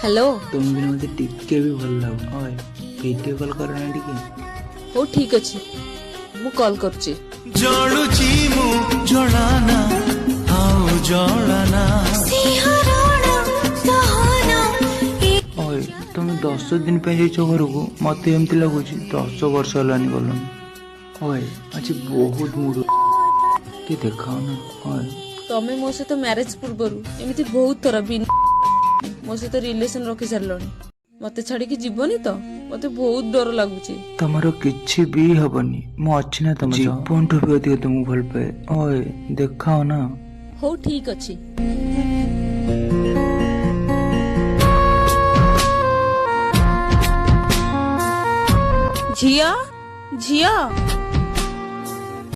Hello. तुम भी मते टिके भी भल लागो ओए वीडियो कॉल करना टिके हो ठीक अच्छे मु कॉल करची जळुची मु जळाना आउ जळाना ओए तुम 10 दिन पे जाइछो घर को मते एमती लागुची 10 वर्ष हलानी गलन ओए आज बहुत मूड के देखाओ ना ओए तमे मो सहित मैरिज पूर्वरु एमिति बहुत थरा बिन मो सहित रिलेशन रखि सारलनी मते छाड़ी की जीवनी तो मते बहुत डर लागुची तमरो किछि भी हबनी मो अछि ना तम जीवन ठु भी अधिक तुम भल पाए ओए देखाओ ना हो ठीक अच्छी झिया झिया